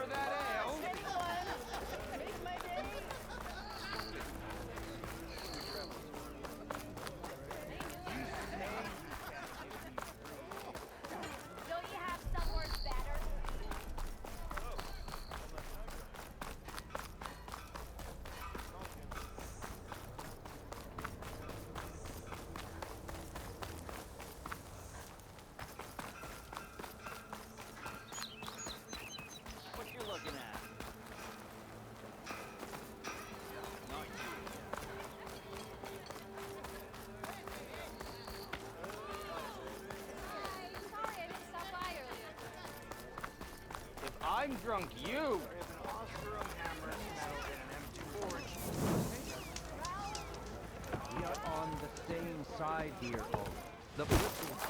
for that ale? Make my day. Don't you have somewhere better? What you looking at? Not Hi, sorry I didn't stop by earlier. If I'm drunk, you! We are on the same side here, Olaf. The bristles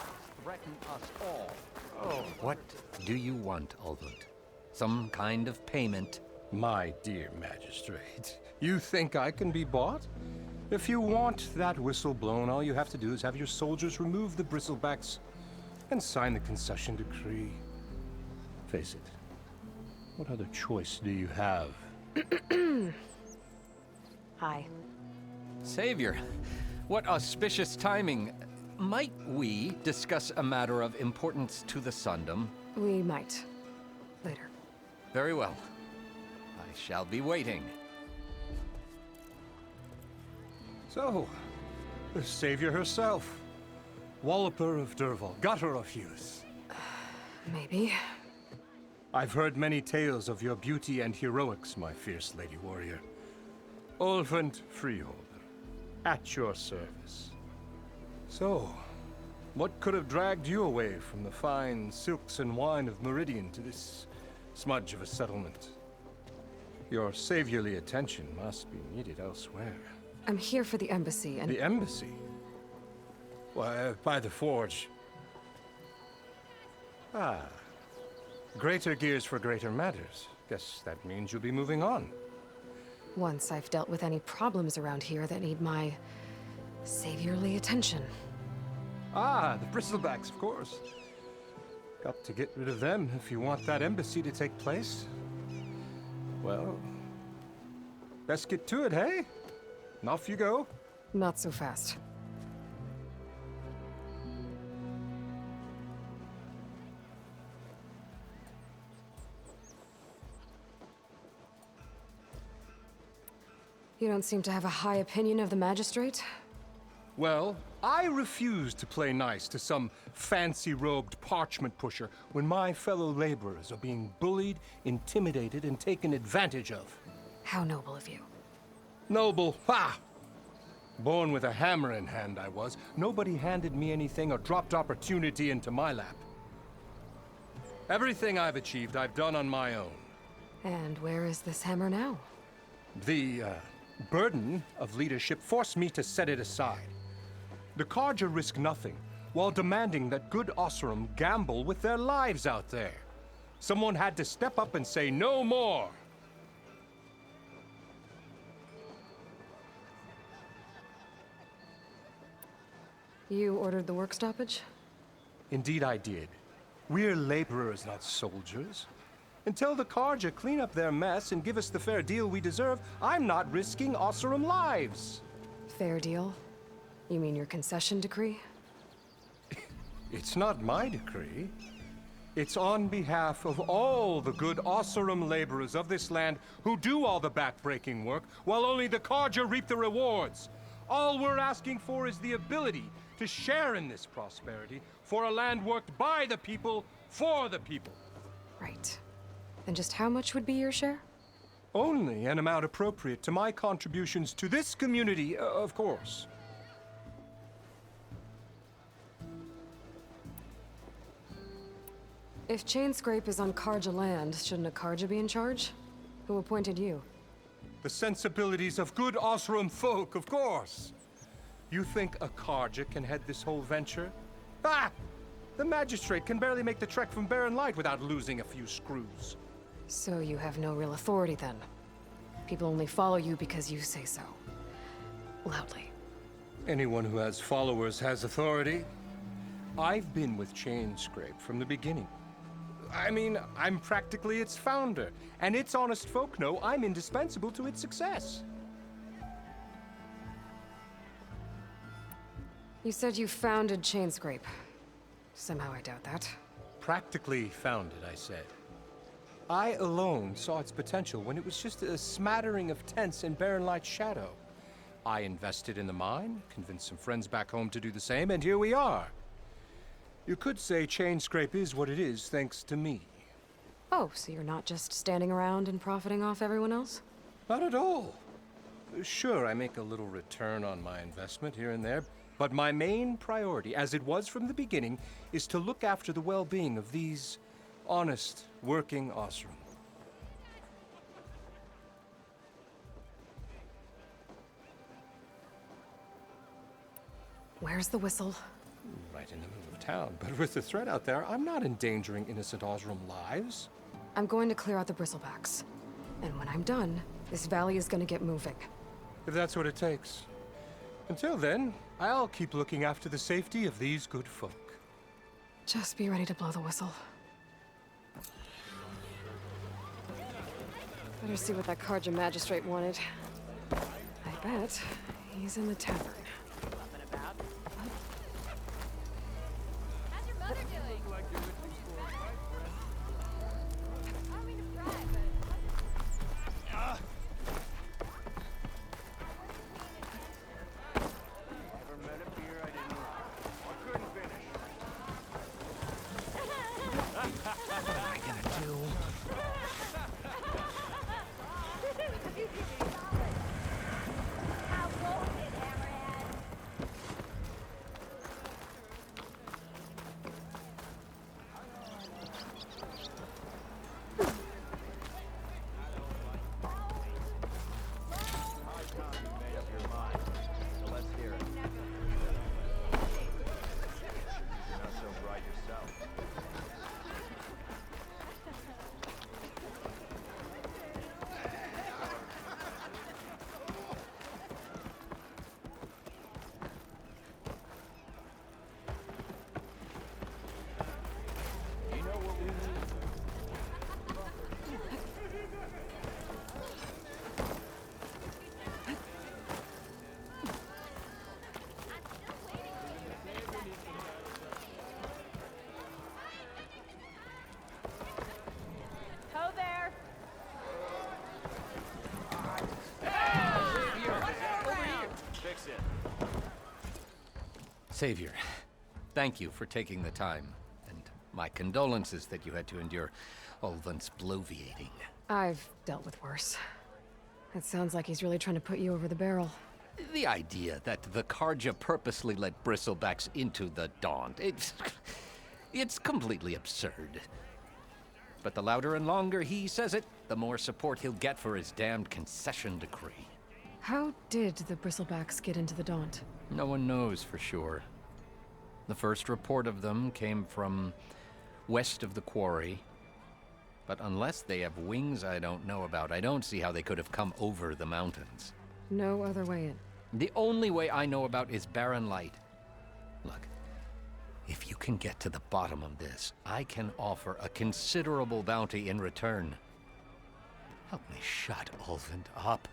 threaten us all. Oh, what do you want, Ulvund? Some kind of payment? My dear magistrate, you think I can be bought? If you want that whistle blown, all you have to do is have your soldiers remove the bristlebacks and sign the concession decree. Face it, what other choice do you have? Hi. Savior, what auspicious timing. Might we discuss a matter of importance to the Sundom? We might. Later. Very well. I shall be waiting. So, the savior herself. Walloper of Derval, gutter of youth. Maybe. I've heard many tales of your beauty and heroics, my fierce lady warrior. Ulvund Freeholder, at your service. So, what could have dragged you away from the fine silks and wine of Meridian to this smudge of a settlement? Your saviorly attention must be needed elsewhere. I'm here for the embassy and... The embassy? Why, by the forge. Ah. Greater gears for greater matters. Guess that means you'll be moving on. Once I've dealt with any problems around here that need my... saviorly attention. Ah, the bristlebacks, of course. Got to get rid of them if you want that embassy to take place. Well, best get to it, hey? And off you go. Not so fast. You don't seem to have a high opinion of the magistrate? Well, I refuse to play nice to some fancy-robed parchment pusher when my fellow laborers are being bullied, intimidated, and taken advantage of. How noble of you. Noble, ha! Born with a hammer in hand, I was. Nobody handed me anything or dropped opportunity into my lap. Everything I've achieved, I've done on my own. And where is this hammer now? The burden of leadership forced me to set it aside. The Carja risk nothing, while demanding that good Oseram gamble with their lives out there. Someone had to step up and say no more. You ordered the work stoppage? Indeed I did. We're laborers, not soldiers. Until the Carja clean up their mess and give us the fair deal we deserve, I'm not risking Oseram lives. Fair deal? You mean your concession decree? It's not my decree. It's on behalf of all the good Oseram laborers of this land who do all the backbreaking work, while only the Carja reap the rewards. All we're asking for is the ability to share in this prosperity for a land worked by the people, for the people. Right. Then just how much would be your share? Only an amount appropriate to my contributions to this community, of course. If Chainscrape is on Carja land, shouldn't a Carja be in charge? Who appointed you? The sensibilities of good Oseram folk, of course. You think a Carja can head this whole venture? Ah! The magistrate can barely make the trek from Barren Light without losing a few screws. So you have no real authority then? People only follow you because you say so. Loudly. Anyone who has followers has authority. I've been with Chainscrape from the beginning. I mean, I'm practically its founder, and its honest folk know I'm indispensable to its success. You said you founded Chainscrape. Somehow I doubt that. Practically founded, I said. I alone saw its potential when it was just a smattering of tents in Barren Light's shadow. I invested in the mine, convinced some friends back home to do the same, and here we are. You could say Chainscrape is what it is thanks to me. Oh, so you're not just standing around and profiting off everyone else? Not at all. Sure, I make a little return on my investment here and there, but my main priority, as it was from the beginning, is to look after the well-being of these honest, working Osram. Where's the whistle? Right in the middle of town, but with the threat out there, I'm not endangering innocent Osram lives. I'm going to clear out the bristlebacks. And when I'm done, this valley is gonna get moving. If that's what it takes. Until then, I'll keep looking after the safety of these good folk. Just be ready to blow the whistle. Better see what that Carja magistrate wanted. I bet he's in the tavern. How's your mother doing? I don't mean to pry, Never met a beer I didn't like. Or couldn't finish. What am I gonna do? How was it, Hammerhead? Made up your mind. So let's hear it. You're not so bright yourself. You know what we need? Ho there. Fix it. Savior, thank you for taking the time, and my condolences that you had to endure Olvant's bloviating. I've dealt with worse. It sounds like he's really trying to put you over the barrel. The idea that the Carja purposely let bristlebacks into the Daunt, it's completely absurd. But the louder and longer he says it, the more support he'll get for his damned concession decree. How did the bristlebacks get into the Daunt? No one knows for sure. The first report of them came from west of the quarry. But unless they have wings I don't know about, I don't see how they could have come over the mountains. No other way in. The only way I know about is Barren Light. Look, if you can get to the bottom of this, I can offer a considerable bounty in return. Help me shut Olvant up.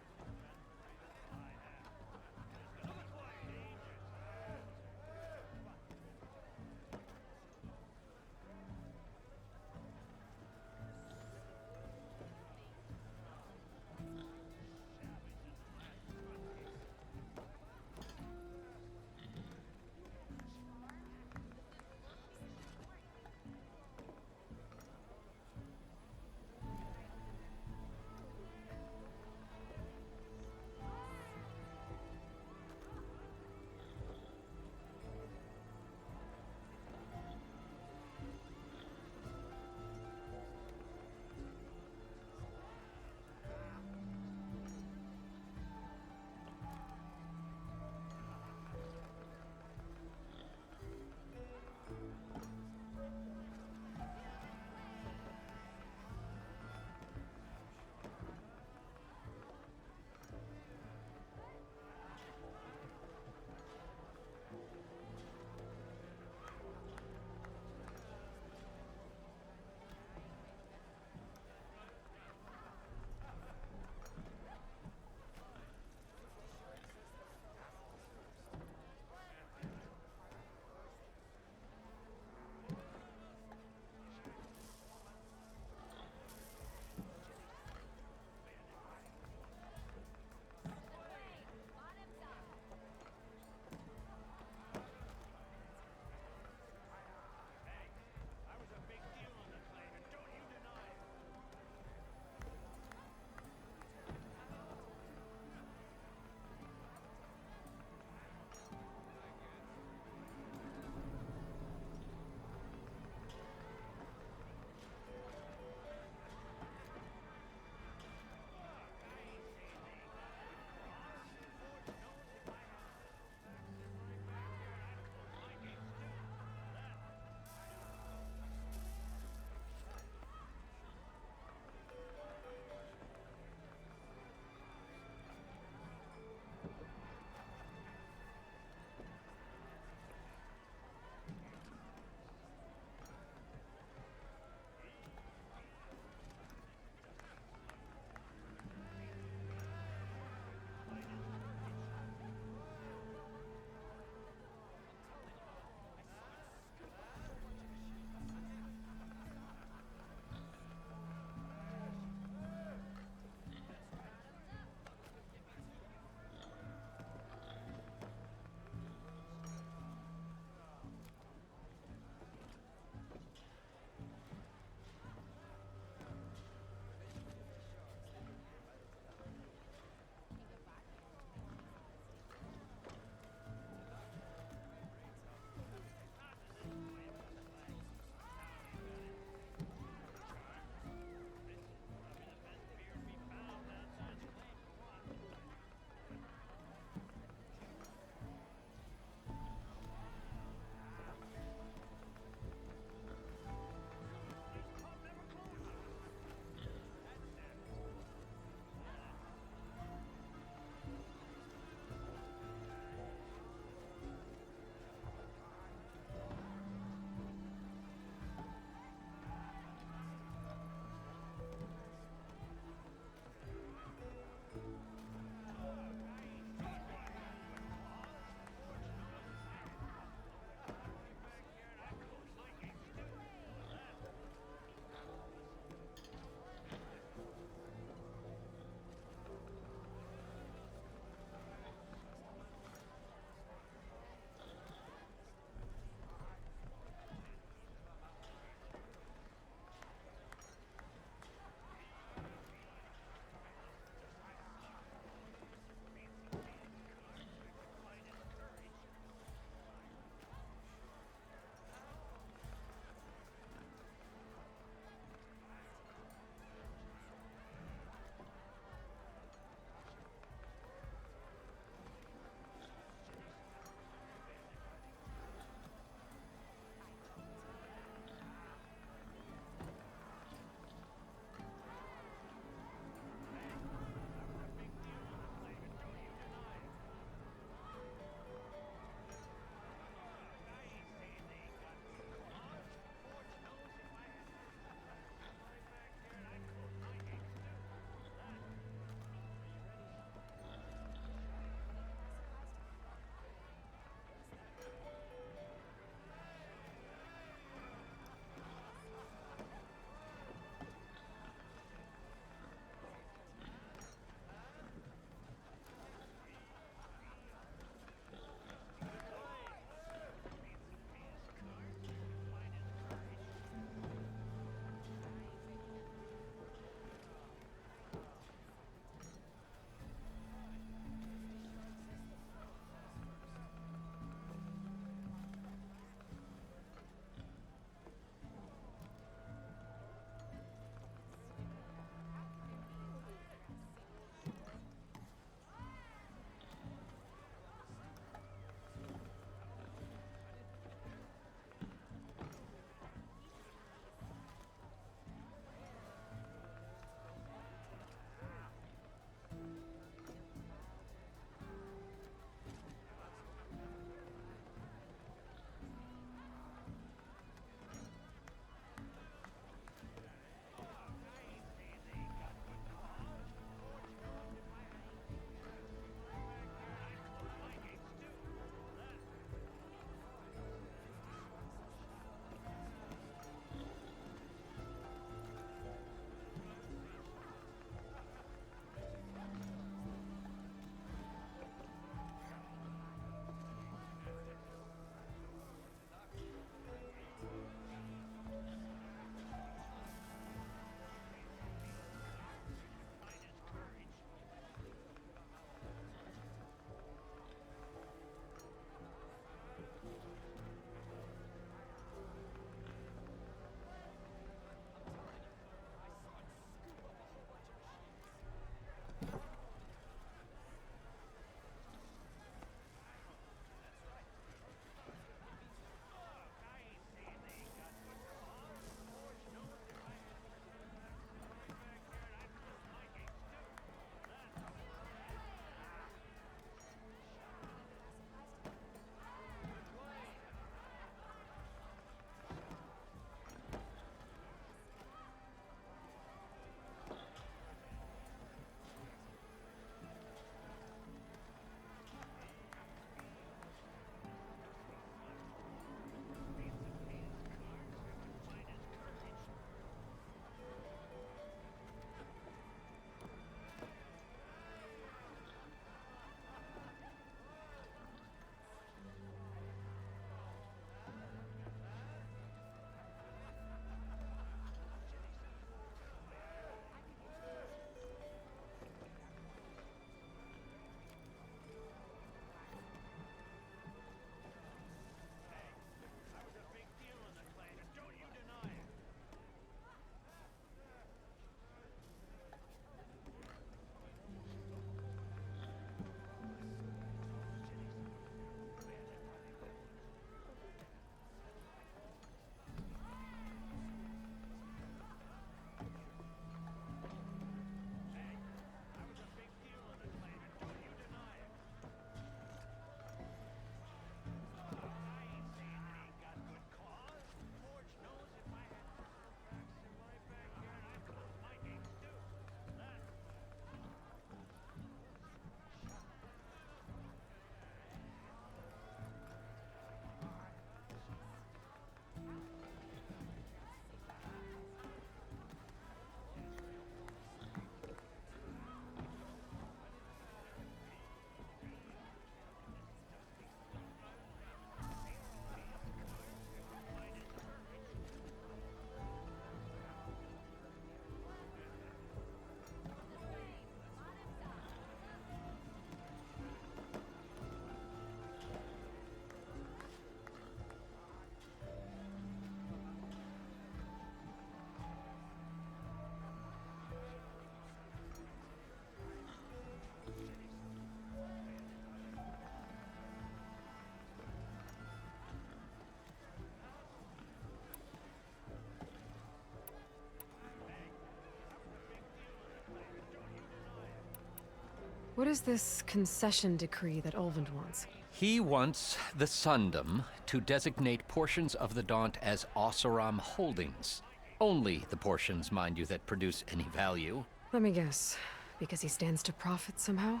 What is this concession decree that Ulvund wants? He wants the Sundom to designate portions of the Daunt as Oseram holdings. Only the portions, mind you, that produce any value. Let me guess. Because he stands to profit somehow?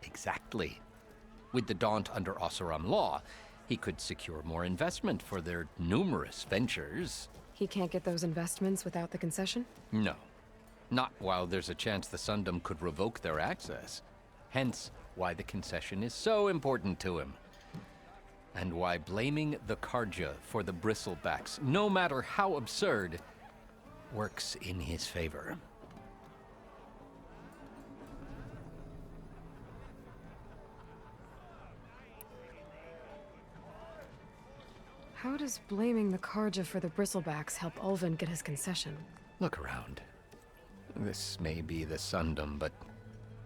Exactly. With the Daunt under Oseram law, he could secure more investment for their numerous ventures. He can't get those investments without the concession? No. Not while there's a chance the Sundom could revoke their access. Hence, why the concession is so important to him. And why blaming the Karja for the Bristlebacks, no matter how absurd, works in his favor. How does blaming the Karja for the Bristlebacks help Ulvund get his concession? Look around. This may be the Sundom, but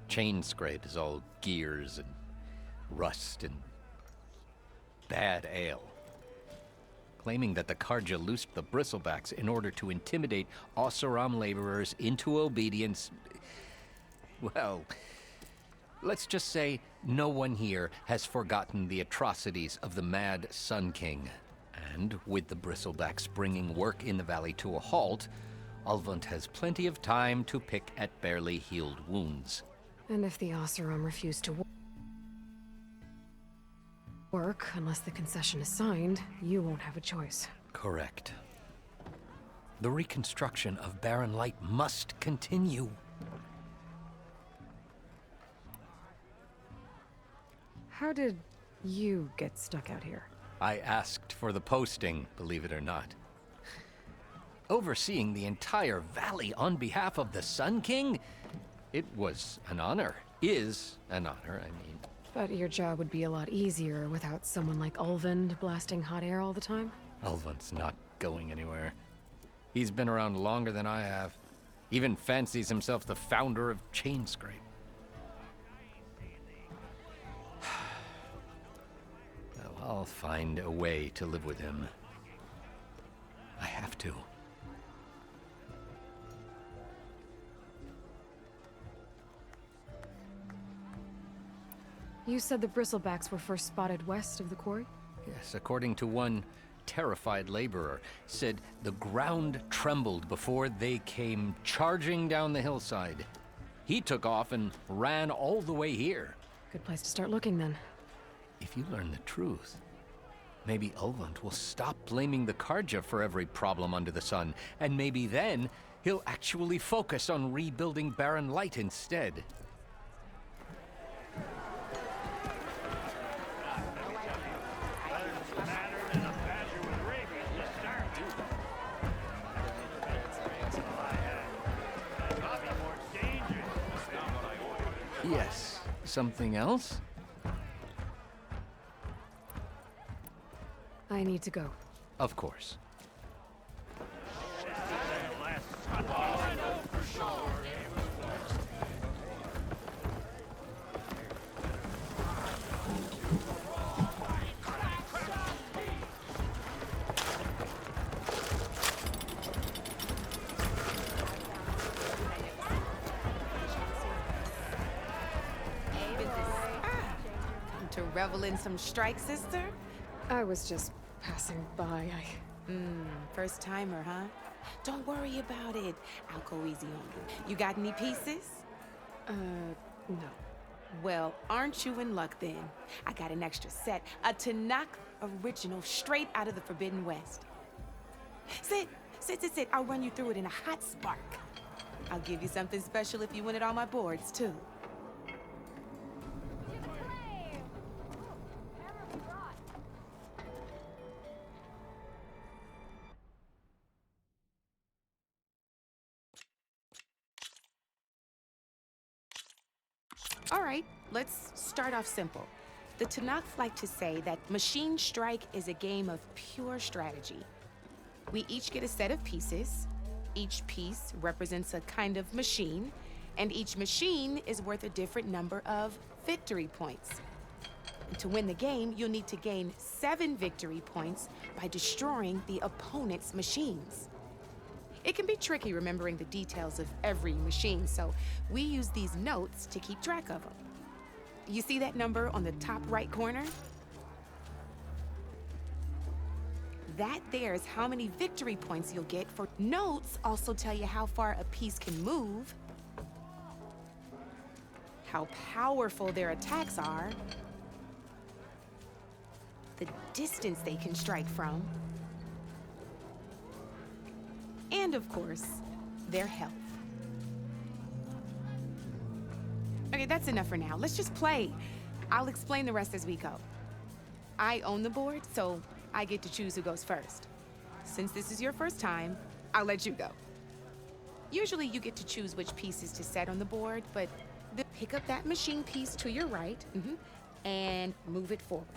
Chainscrape is all gears and rust and bad ale. Claiming that the Karja loosed the Bristlebacks in order to intimidate Oseram laborers into obedience. Well, let's just say no one here has forgotten the atrocities of the Mad Sun King. And with the Bristlebacks bringing work in the valley to a halt, Ulvund has plenty of time to pick at barely healed wounds. And if the Oseram refuse to work unless the concession is signed, you won't have a choice. Correct. The reconstruction of Barren Light must continue. How did you get stuck out here? I asked for the posting, believe it or not. Overseeing the entire valley on behalf of the Sun King? It was an honor. Is an honor, I mean. But your job would be a lot easier without someone like Ulvund blasting hot air all the time? Ulvund's not going anywhere. He's been around longer than I have. Even fancies himself the founder of Chainscrape. Well, I'll find a way to live with him. I have to. You said the Bristlebacks were first spotted west of the quarry? Yes, according to one terrified laborer, said the ground trembled before they came charging down the hillside. He took off and ran all the way here. Good place to start looking, then. If you learn the truth, maybe Ulvund will stop blaming the Karja for every problem under the sun, and maybe then he'll actually focus on rebuilding Barren Light instead. Yes. Something else? I need to go. Of course. To revel in some strike, sister? I was just passing by. First timer, huh? Don't worry about it. I'll go easy on you. You got any pieces? No. Well, aren't you in luck then? I got an extra set, a Tanakh original straight out of the Forbidden West. Sit. I'll run you through it in a hot spark. I'll give you something special if you win it on my boards, too. All right, let's start off simple. The Tanakh like to say that Machine Strike is a game of pure strategy. We each get a set of pieces. Each piece represents a kind of machine, and each machine is worth a different number of victory points. And to win the game, you'll need to gain 7 victory points by destroying the opponent's machines. It can be tricky remembering the details of every machine, so we use these notes to keep track of them. You see that number on the top right corner? That there's how many victory points you'll get for notes also tell you how far a piece can move, how powerful their attacks are, the distance they can strike from, and of course, their health. Okay, that's enough for now. Let's just play. I'll explain the rest as we go. I own the board, so I get to choose who goes first. Since this is your first time, I'll let you go. Usually you get to choose which pieces to set on the board, but pick up that machine piece to your right, and move it forward.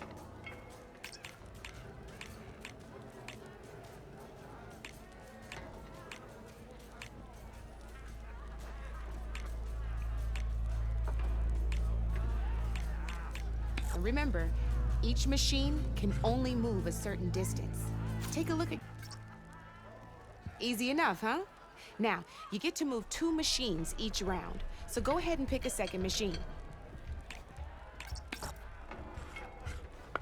And remember, each machine can only move a certain distance. Take a look at... Easy enough, huh? Now, you get to move 2 machines each round, so go ahead and pick a second machine.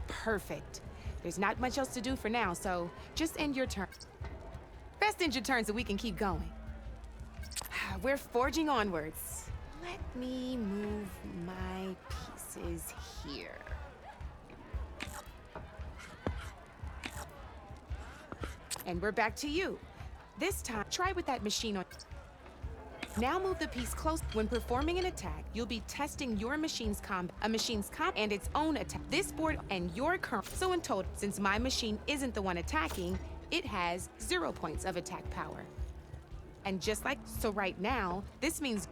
Perfect. There's not much else to do for now, so just end your turn. Best end your turn so we can keep going. We're forging onwards. Let me move my pieces here. And we're back to you. This time, try with that machine on. Now move the piece close. When performing an attack, you'll be testing your machine's and its own attack. This board and your current. So in total, since my machine isn't the one attacking, it has 0 points of attack power. And just like so right now, this means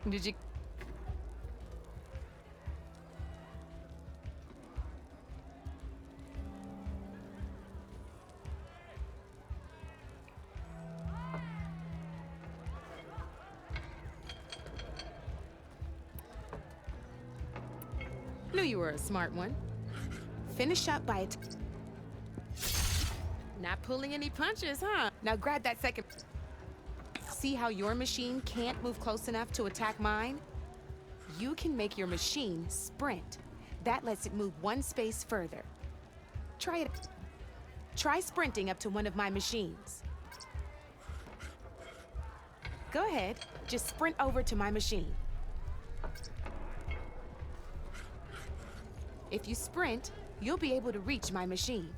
Knew you were a smart one. Finish up by not pulling any punches, huh? Now grab that second. See how your machine can't move close enough to attack mine? You can make your machine sprint. That lets it move 1 space further. Try it. Try sprinting up to one of my machines. Go ahead, just sprint over to my machine. If you sprint, you'll be able to reach my machine.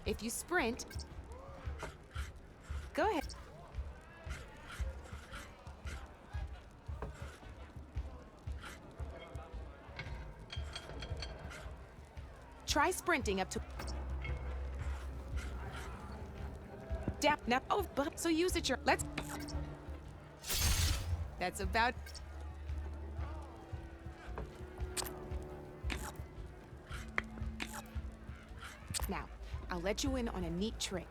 If you sprint, go ahead. Try sprinting up to... Down, now, oh, but, so use it your, let's... That's about... Now, I'll let you in on a neat trick.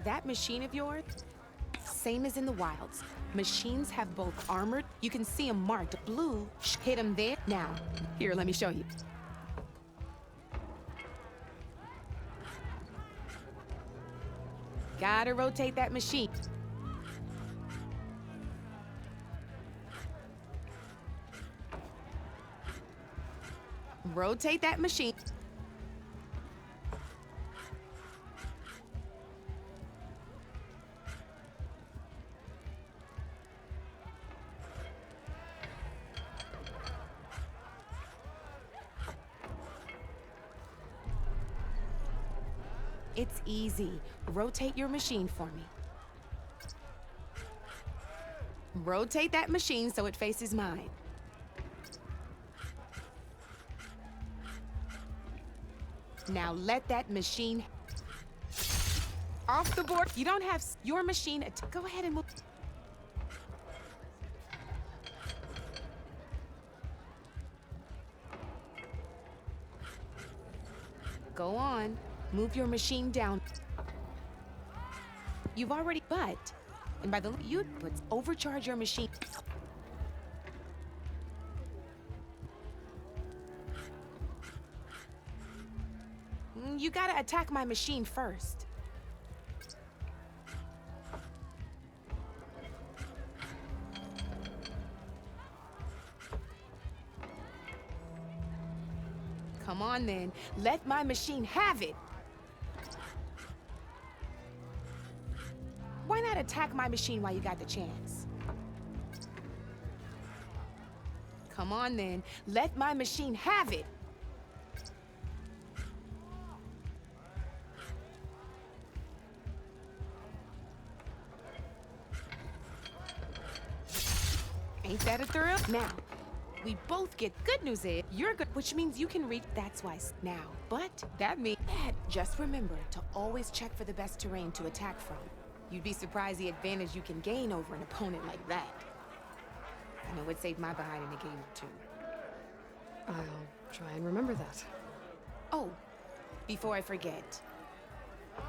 That machine of yours, same as in the wilds. Machines have both armored, you can see them marked blue, hit them there. Now, here, let me show you. Gotta rotate that machine. Rotate that machine. It's easy. Rotate your machine for me. Rotate that machine so it faces mine. Now let that machine off the board. You don't have your machine. Go ahead and move. Go on. Move your machine down. You've already, and by the you put overcharge your machine. You gotta attack my machine first. Come on then, let my machine have it. Why not attack my machine while you got the chance? Come on then, let my machine have it. Ain't that a thrill? Now, we both get good news is you're good, which means you can reach that's why now. But that means just remember to always check for the best terrain to attack from. You'd be surprised the advantage you can gain over an opponent like that. I know it saved my behind in a game or two. I'll try and remember that. Oh, before I forget,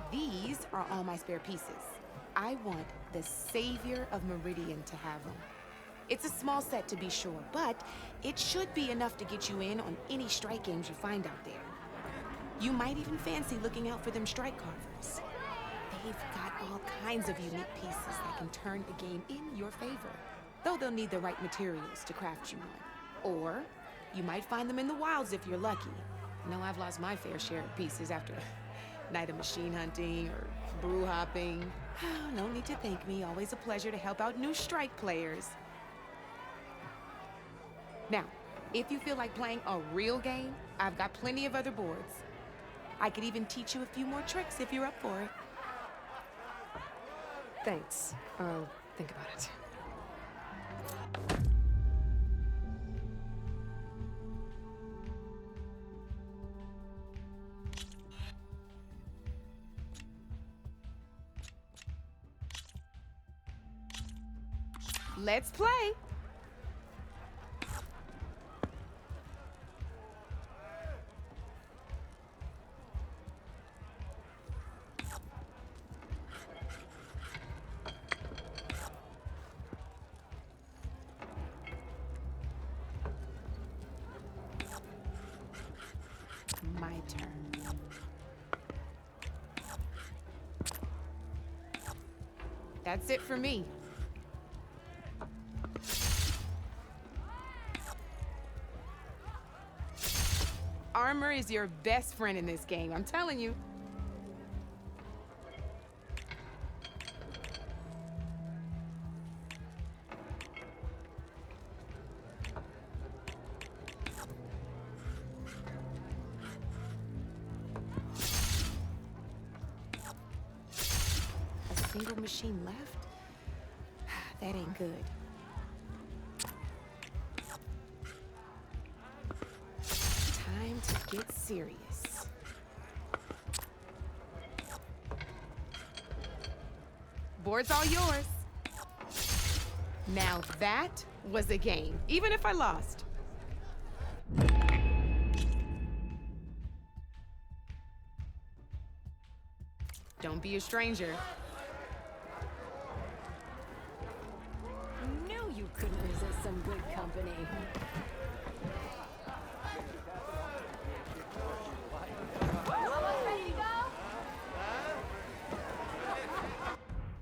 these are all my spare pieces. I want the Savior of Meridian to have them. It's a small set to be sure, but it should be enough to get you in on any strike games you find out there. You might even fancy looking out for them strike carvers. They've got all kinds of unique pieces that can turn a game in your favor, though they'll need the right materials to craft you one. Or you might find them in the wilds if you're lucky. I know I've lost my fair share of pieces after a night of machine hunting or brew hopping. No need to thank me. Always a pleasure to help out new strike players. Now, if you feel like playing a real game, I've got plenty of other boards. I could even teach you a few more tricks if you're up for it. Thanks. I'll think about it. Let's play. My turn. That's it for me. Armor is your best friend in this game, I'm telling you. A single machine left? That ain't good. Time to get serious. Board's all yours. Now that was a game, even if I lost. Don't be a stranger. Knew you couldn't resist some good company.